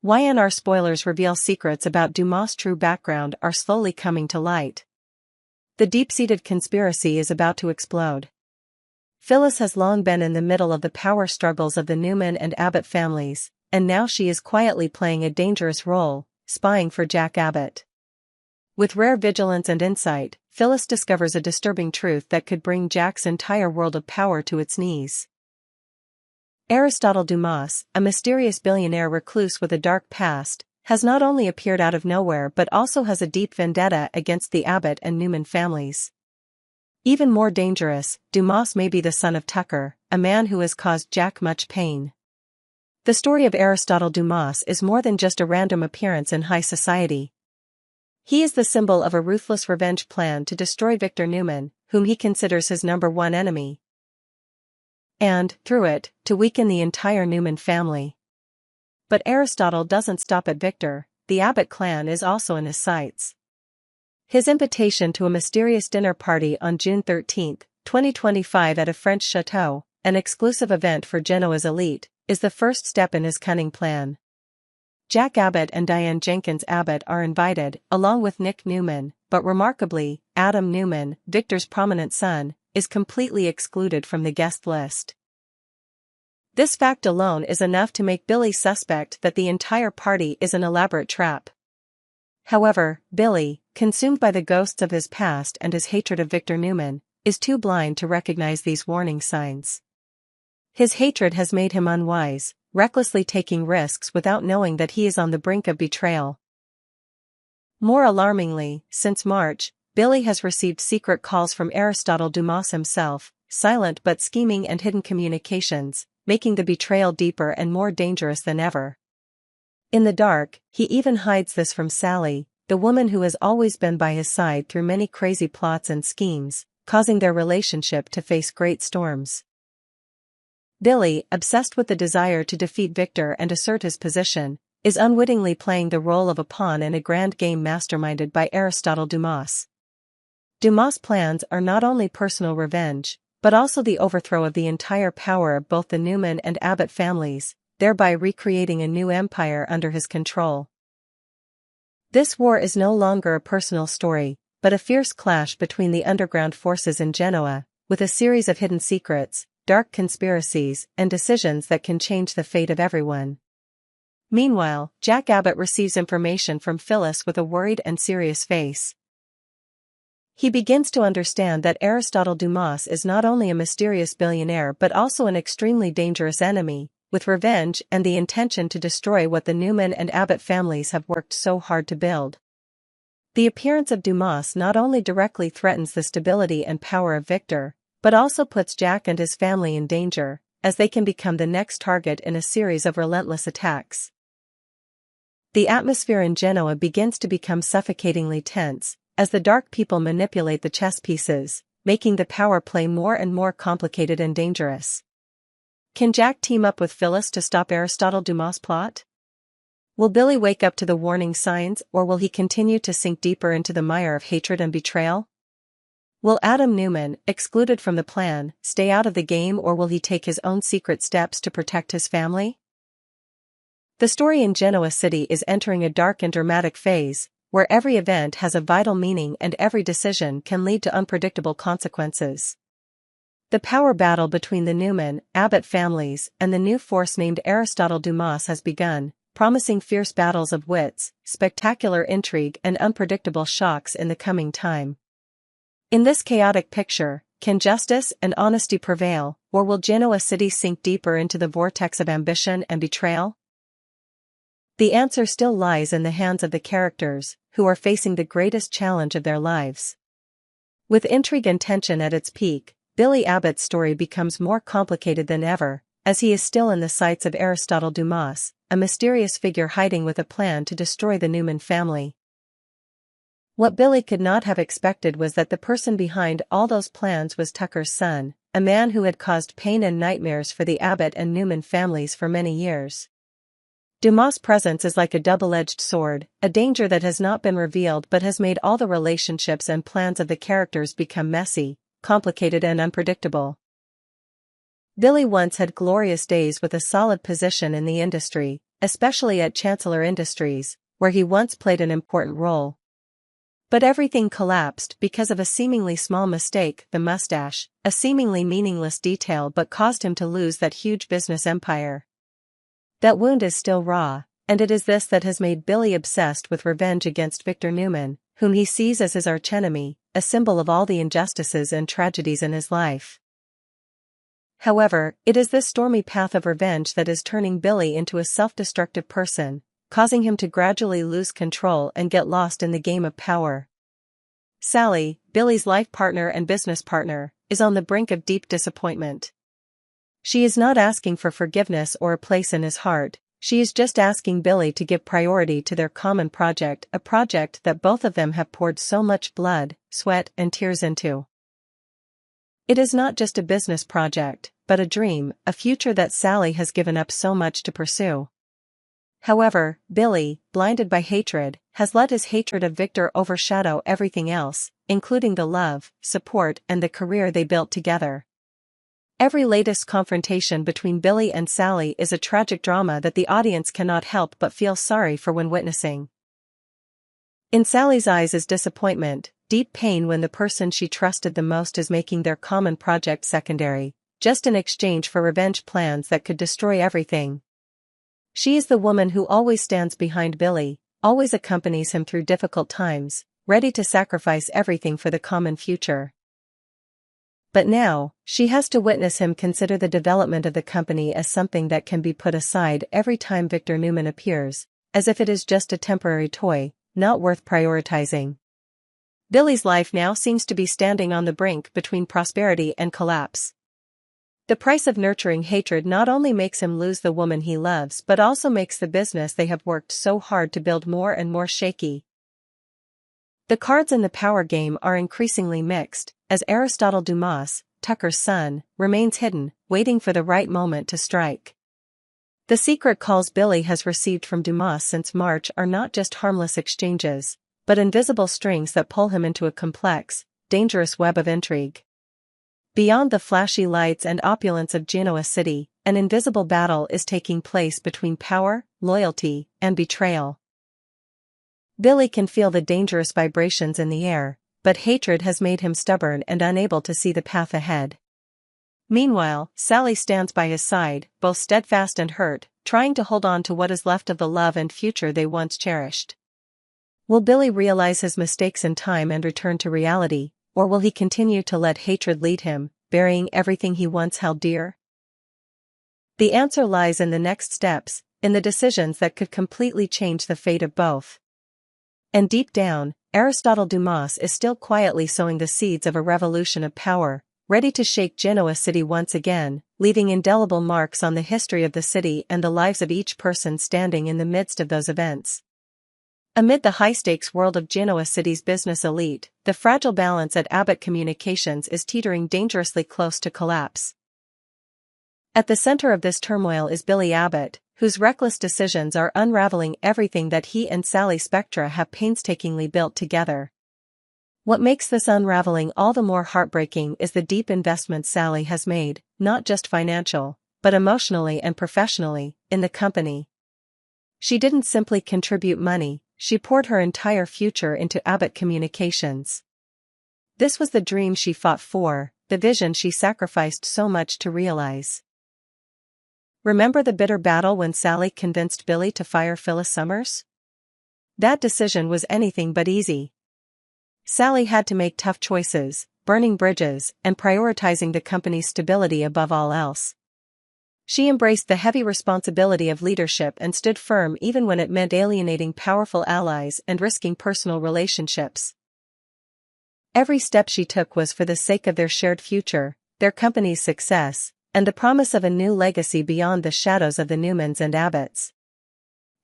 Y&R Spoilers reveal secrets about Dumas' true background are slowly coming to light. The deep-seated conspiracy is about to explode. Phyllis has long been in the middle of the power struggles of the Newman and Abbott families, and now she is quietly playing a dangerous role, spying for Jack Abbott. With rare vigilance and insight, Phyllis discovers a disturbing truth that could bring Jack's entire world of power to its knees. Aristotle Dumas, a mysterious billionaire recluse with a dark past, has not only appeared out of nowhere but also has a deep vendetta against the Abbott and Newman families. Even more dangerous, Dumas may be the son of Tucker, a man who has caused Jack much pain. The story of Aristotle Dumas is more than just a random appearance in high society. He is the symbol of a ruthless revenge plan to destroy Victor Newman, whom he considers his #1 enemy, and, through it, to weaken the entire Newman family. But Aristotle doesn't stop at Victor. The Abbott clan is also in his sights. His invitation to a mysterious dinner party on June 13, 2025 at a French chateau, an exclusive event for Genoa's elite, is the first step in his cunning plan. Jack Abbott and Diane Jenkins Abbott are invited, along with Nick Newman, but remarkably, Adam Newman, Victor's prominent son, is completely excluded from the guest list. This fact alone is enough to make Billy suspect that the entire party is an elaborate trap. However, Billy, consumed by the ghosts of his past and his hatred of Victor Newman, is too blind to recognize these warning signs. His hatred has made him unwise, recklessly taking risks without knowing that he is on the brink of betrayal. More alarmingly, since March, Billy has received secret calls from Aristotle Dumas himself, silent but scheming and hidden communications, making the betrayal deeper and more dangerous than ever. In the dark, he even hides this from Sally, the woman who has always been by his side through many crazy plots and schemes, causing their relationship to face great storms. Billy, obsessed with the desire to defeat Victor and assert his position, is unwittingly playing the role of a pawn in a grand game masterminded by Aristotle Dumas. Dumas' plans are not only personal revenge, but also the overthrow of the entire power of both the Newman and Abbott families, thereby recreating a new empire under his control. This war is no longer a personal story, but a fierce clash between the underground forces in Genoa, with a series of hidden secrets, dark conspiracies, and decisions that can change the fate of everyone. Meanwhile, Jack Abbott receives information from Phyllis with a worried and serious face. He begins to understand that Aristotle Dumas is not only a mysterious billionaire but also an extremely dangerous enemy, with revenge and the intention to destroy what the Newman and Abbott families have worked so hard to build. The appearance of Dumas not only directly threatens the stability and power of Victor, but also puts Jack and his family in danger, as they can become the next target in a series of relentless attacks. The atmosphere in Genoa begins to become suffocatingly tense, as the dark people manipulate the chess pieces, making the power play more and more complicated and dangerous. Can Jack team up with Phyllis to stop Aristotle Dumas' plot? Will Billy wake up to the warning signs, or will he continue to sink deeper into the mire of hatred and betrayal? Will Adam Newman, excluded from the plan, stay out of the game, or will he take his own secret steps to protect his family? The story in Genoa City is entering a dark and dramatic phase, where every event has a vital meaning and every decision can lead to unpredictable consequences. The power battle between the Newman, Abbott families and the new force named Aristotle Dumas has begun, promising fierce battles of wits, spectacular intrigue and unpredictable shocks in the coming time. In this chaotic picture, can justice and honesty prevail, or will Genoa City sink deeper into the vortex of ambition and betrayal? The answer still lies in the hands of the characters, who are facing the greatest challenge of their lives. With intrigue and tension at its peak, Billy Abbott's story becomes more complicated than ever, as he is still in the sights of Aristotle Dumas, a mysterious figure hiding with a plan to destroy the Newman family. What Billy could not have expected was that the person behind all those plans was Tucker's son, a man who had caused pain and nightmares for the Abbott and Newman families for many years. Dumas' presence is like a double-edged sword, a danger that has not been revealed but has made all the relationships and plans of the characters become messy, complicated and unpredictable. Billy once had glorious days with a solid position in the industry, especially at Chancellor Industries, where he once played an important role. But everything collapsed because of a seemingly small mistake, the mustache, a seemingly meaningless detail but caused him to lose that huge business empire. That wound is still raw, and it is this that has made Billy obsessed with revenge against Victor Newman, whom he sees as his archenemy, a symbol of all the injustices and tragedies in his life. However, it is this stormy path of revenge that is turning Billy into a self-destructive person, causing him to gradually lose control and get lost in the game of power. Sally, Billy's life partner and business partner, is on the brink of deep disappointment. She is not asking for forgiveness or a place in his heart, she is just asking Billy to give priority to their common project, a project that both of them have poured so much blood, sweat, and tears into. It is not just a business project, but a dream, a future that Sally has given up so much to pursue. However, Billy, blinded by hatred, has let his hatred of Victor overshadow everything else, including the love, support, and the career they built together. Every latest confrontation between Billy and Sally is a tragic drama that the audience cannot help but feel sorry for when witnessing. In Sally's eyes is disappointment, deep pain when the person she trusted the most is making their common project secondary, just in exchange for revenge plans that could destroy everything. She is the woman who always stands behind Billy, always accompanies him through difficult times, ready to sacrifice everything for the common future. But now, she has to witness him consider the development of the company as something that can be put aside every time Victor Newman appears, as if it is just a temporary toy, not worth prioritizing. Billy's life now seems to be standing on the brink between prosperity and collapse. The price of nurturing hatred not only makes him lose the woman he loves but also makes the business they have worked so hard to build more and more shaky. The cards in the power game are increasingly mixed, as Aristotle Dumas, Tucker's son, remains hidden, waiting for the right moment to strike. The secret calls Billy has received from Dumas since March are not just harmless exchanges, but invisible strings that pull him into a complex, dangerous web of intrigue. Beyond the flashy lights and opulence of Genoa City, an invisible battle is taking place between power, loyalty, and betrayal. Billy can feel the dangerous vibrations in the air, but hatred has made him stubborn and unable to see the path ahead. Meanwhile, Sally stands by his side, both steadfast and hurt, trying to hold on to what is left of the love and future they once cherished. Will Billy realize his mistakes in time and return to reality, or will he continue to let hatred lead him, burying everything he once held dear? The answer lies in the next steps, in the decisions that could completely change the fate of both. And deep down, Aristotle Dumas is still quietly sowing the seeds of a revolution of power, ready to shake Genoa City once again, leaving indelible marks on the history of the city and the lives of each person standing in the midst of those events. Amid the high-stakes world of Genoa City's business elite, the fragile balance at Abbott Communications is teetering dangerously close to collapse. At the center of this turmoil is Billy Abbott, whose reckless decisions are unraveling everything that he and Sally Spectra have painstakingly built together. What makes this unraveling all the more heartbreaking is the deep investment Sally has made, not just financial, but emotionally and professionally, in the company. She didn't simply contribute money, she poured her entire future into Abbott Communications. This was the dream she fought for, the vision she sacrificed so much to realize. Remember the bitter battle when Sally convinced Billy to fire Phyllis Summers? That decision was anything but easy. Sally had to make tough choices, burning bridges, and prioritizing the company's stability above all else. She embraced the heavy responsibility of leadership and stood firm even when it meant alienating powerful allies and risking personal relationships. Every step she took was for the sake of their shared future, their company's success, and the promise of a new legacy beyond the shadows of the Newmans and Abbotts.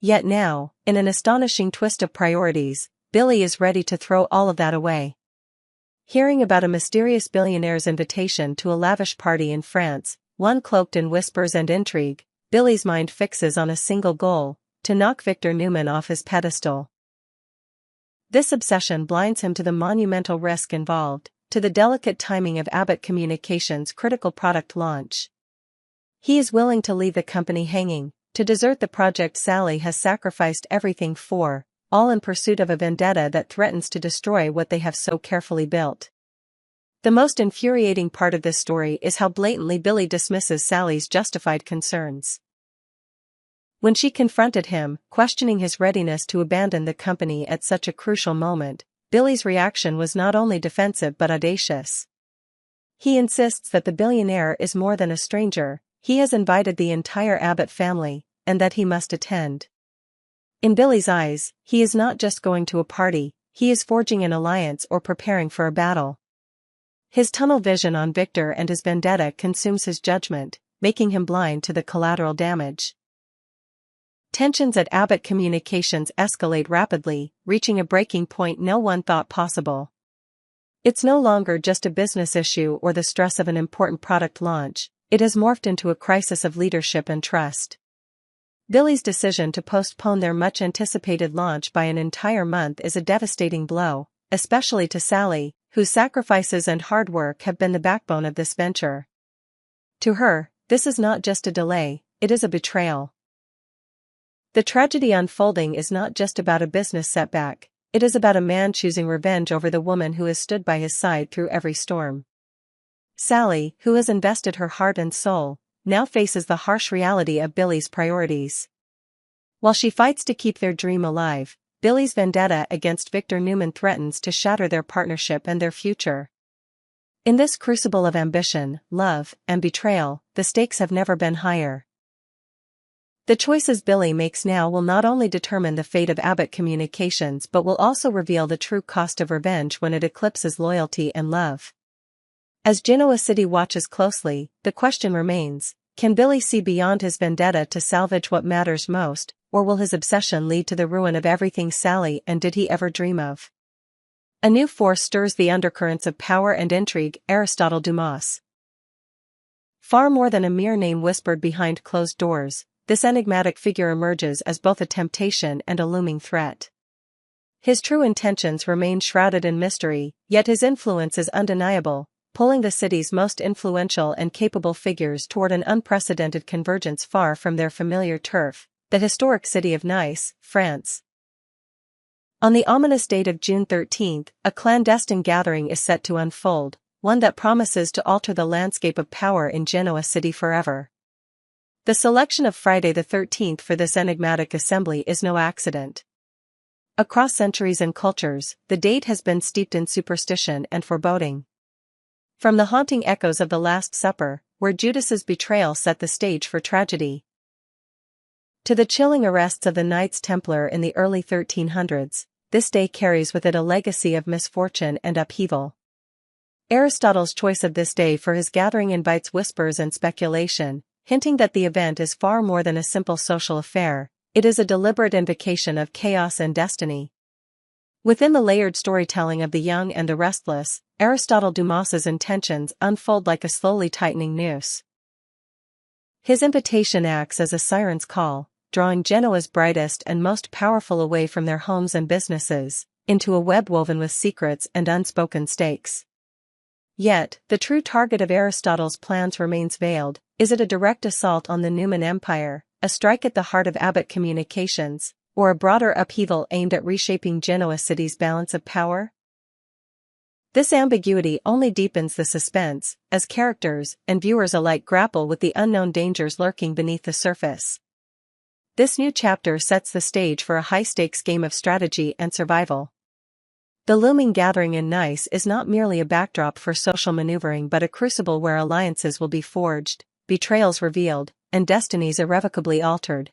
Yet now, in an astonishing twist of priorities, Billy is ready to throw all of that away. Hearing about a mysterious billionaire's invitation to a lavish party in France, one cloaked in whispers and intrigue, Billy's mind fixes on a single goal: to knock Victor Newman off his pedestal. This obsession blinds him to the monumental risk involved, to the delicate timing of Abbott Communications' critical product launch. He is willing to leave the company hanging, to desert the project Sally has sacrificed everything for, all in pursuit of a vendetta that threatens to destroy what they have so carefully built. The most infuriating part of this story is how blatantly Billy dismisses Sally's justified concerns. When she confronted him, questioning his readiness to abandon the company at such a crucial moment, Billy's reaction was not only defensive but audacious. He insists that the billionaire is more than a stranger, he has invited the entire Abbott family, and that he must attend. In Billy's eyes, he is not just going to a party, he is forging an alliance or preparing for a battle. His tunnel vision on Victor and his vendetta consumes his judgment, making him blind to the collateral damage. Tensions at Abbott Communications escalate rapidly, reaching a breaking point no one thought possible. It's no longer just a business issue or the stress of an important product launch, it has morphed into a crisis of leadership and trust. Billy's decision to postpone their much-anticipated launch by an entire month is a devastating blow, especially to Sally, whose sacrifices and hard work have been the backbone of this venture. To her, this is not just a delay, it is a betrayal. The tragedy unfolding is not just about a business setback, it is about a man choosing revenge over the woman who has stood by his side through every storm. Sally, who has invested her heart and soul, now faces the harsh reality of Billy's priorities. While she fights to keep their dream alive, Billy's vendetta against Victor Newman threatens to shatter their partnership and their future. In this crucible of ambition, love, and betrayal, the stakes have never been higher. The choices Billy makes now will not only determine the fate of Abbott Communications but will also reveal the true cost of revenge when it eclipses loyalty and love. As Genoa City watches closely, the question remains, can Billy see beyond his vendetta to salvage what matters most, or will his obsession lead to the ruin of everything Sally and did he ever dream of? A new force stirs the undercurrents of power and intrigue, Aristotle Dumas. Far more than a mere name whispered behind closed doors, this enigmatic figure emerges as both a temptation and a looming threat. His true intentions remain shrouded in mystery, yet his influence is undeniable, pulling the city's most influential and capable figures toward an unprecedented convergence far from their familiar turf, the historic city of Nice, France. On the ominous date of June 13, a clandestine gathering is set to unfold, one that promises to alter the landscape of power in Genoa City forever. The selection of Friday the 13th for this enigmatic assembly is no accident. Across centuries and cultures, the date has been steeped in superstition and foreboding. From the haunting echoes of the Last Supper, where Judas's betrayal set the stage for tragedy, to the chilling arrests of the Knights Templar in the early 1300s, this day carries with it a legacy of misfortune and upheaval. Aristotle's choice of this day for his gathering invites whispers and speculation, hinting that the event is far more than a simple social affair, it is a deliberate invocation of chaos and destiny. Within the layered storytelling of The Young and the Restless, Aristotle Dumas's intentions unfold like a slowly tightening noose. His invitation acts as a siren's call, drawing Genoa's brightest and most powerful away from their homes and businesses, into a web woven with secrets and unspoken stakes. Yet, the true target of Aristotle's plans remains veiled. Is it a direct assault on the Newman Empire, a strike at the heart of Abbott Communications, or a broader upheaval aimed at reshaping Genoa City's balance of power? This ambiguity only deepens the suspense, as characters and viewers alike grapple with the unknown dangers lurking beneath the surface. This new chapter sets the stage for a high-stakes game of strategy and survival. The looming gathering in Nice is not merely a backdrop for social maneuvering but a crucible where alliances will be forged, betrayals revealed, and destinies irrevocably altered.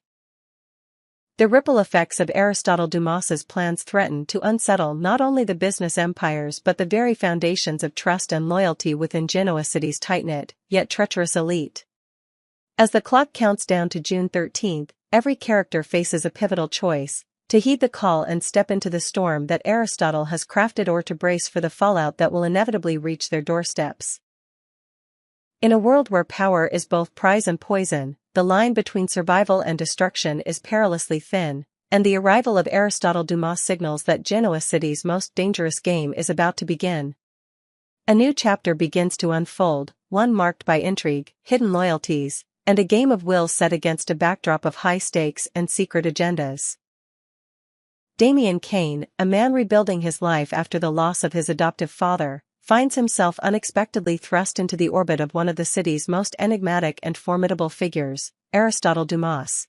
The ripple effects of Aristotle Dumas's plans threaten to unsettle not only the business empires but the very foundations of trust and loyalty within Genoa City's tight-knit, yet treacherous elite. As the clock counts down to June 13, every character faces a pivotal choice: to heed the call and step into the storm that Aristotle has crafted, or to brace for the fallout that will inevitably reach their doorsteps. In a world where power is both prize and poison, the line between survival and destruction is perilously thin, and the arrival of Aristotle Dumas signals that Genoa City's most dangerous game is about to begin. A new chapter begins to unfold, one marked by intrigue, hidden loyalties, and a game of will set against a backdrop of high stakes and secret agendas. Damian Kane, a man rebuilding his life after the loss of his adoptive father, finds himself unexpectedly thrust into the orbit of one of the city's most enigmatic and formidable figures, Aristotle Dumas.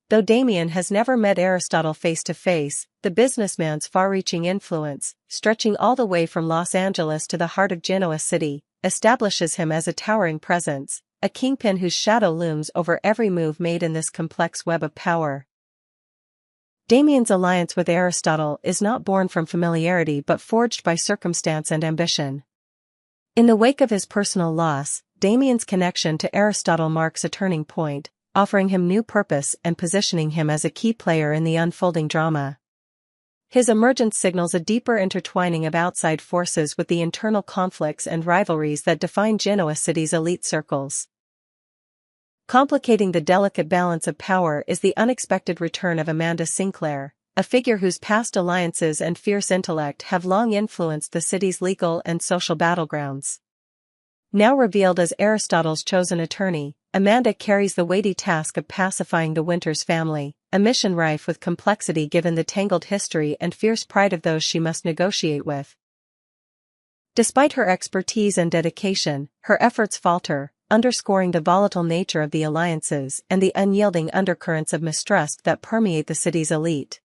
Though Damian has never met Aristotle face to face, the businessman's far-reaching influence, stretching all the way from Los Angeles to the heart of Genoa City, establishes him as a towering presence, a kingpin whose shadow looms over every move made in this complex web of power. Damian's alliance with Aristotle is not born from familiarity but forged by circumstance and ambition. In the wake of his personal loss, Damian's connection to Aristotle marks a turning point, offering him new purpose and positioning him as a key player in the unfolding drama. His emergence signals a deeper intertwining of outside forces with the internal conflicts and rivalries that define Genoa City's elite circles. Complicating the delicate balance of power is the unexpected return of Amanda Sinclair, a figure whose past alliances and fierce intellect have long influenced the city's legal and social battlegrounds. Now revealed as Aristotle's chosen attorney, Amanda carries the weighty task of pacifying the Winters family, a mission rife with complexity given the tangled history and fierce pride of those she must negotiate with. Despite her expertise and dedication, her efforts falter, underscoring the volatile nature of the alliances and the unyielding undercurrents of mistrust that permeate the city's elite.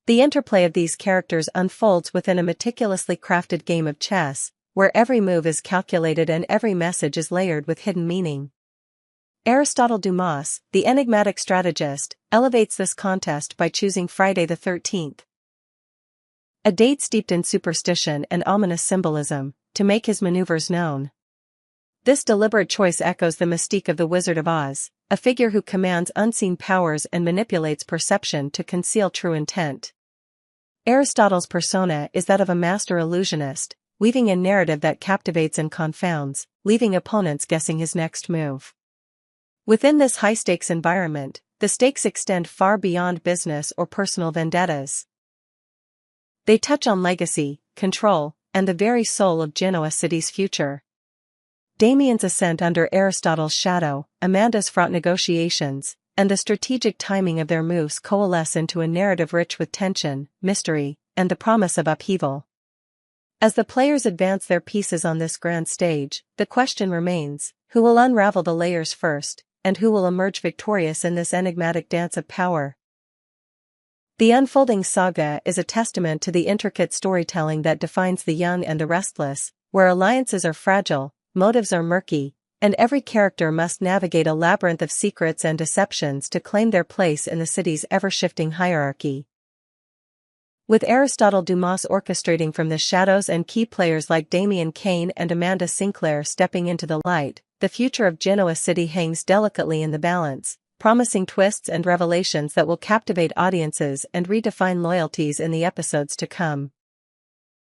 The interplay of these characters unfolds within a meticulously crafted game of chess, where every move is calculated and every message is layered with hidden meaning. Aristotle Dumas, the enigmatic strategist, elevates this contest by choosing Friday the 13th, a date steeped in superstition and ominous symbolism, to make his maneuvers known. This deliberate choice echoes the mystique of the Wizard of Oz, a figure who commands unseen powers and manipulates perception to conceal true intent. Aristotle's persona is that of a master illusionist, weaving a narrative that captivates and confounds, leaving opponents guessing his next move. Within this high-stakes environment, the stakes extend far beyond business or personal vendettas. They touch on legacy, control, and the very soul of Genoa City's future. Damian's ascent under Aristotle's shadow, Amanda's fraught negotiations, and the strategic timing of their moves coalesce into a narrative rich with tension, mystery, and the promise of upheaval. As the players advance their pieces on this grand stage, the question remains, who will unravel the layers first, and who will emerge victorious in this enigmatic dance of power? The unfolding saga is a testament to the intricate storytelling that defines The Young and the Restless, where alliances are fragile, motives are murky, and every character must navigate a labyrinth of secrets and deceptions to claim their place in the city's ever-shifting hierarchy. With Aristotle Dumas orchestrating from the shadows and key players like Damian Kane and Amanda Sinclair stepping into the light, the future of Genoa City hangs delicately in the balance, promising twists and revelations that will captivate audiences and redefine loyalties in the episodes to come.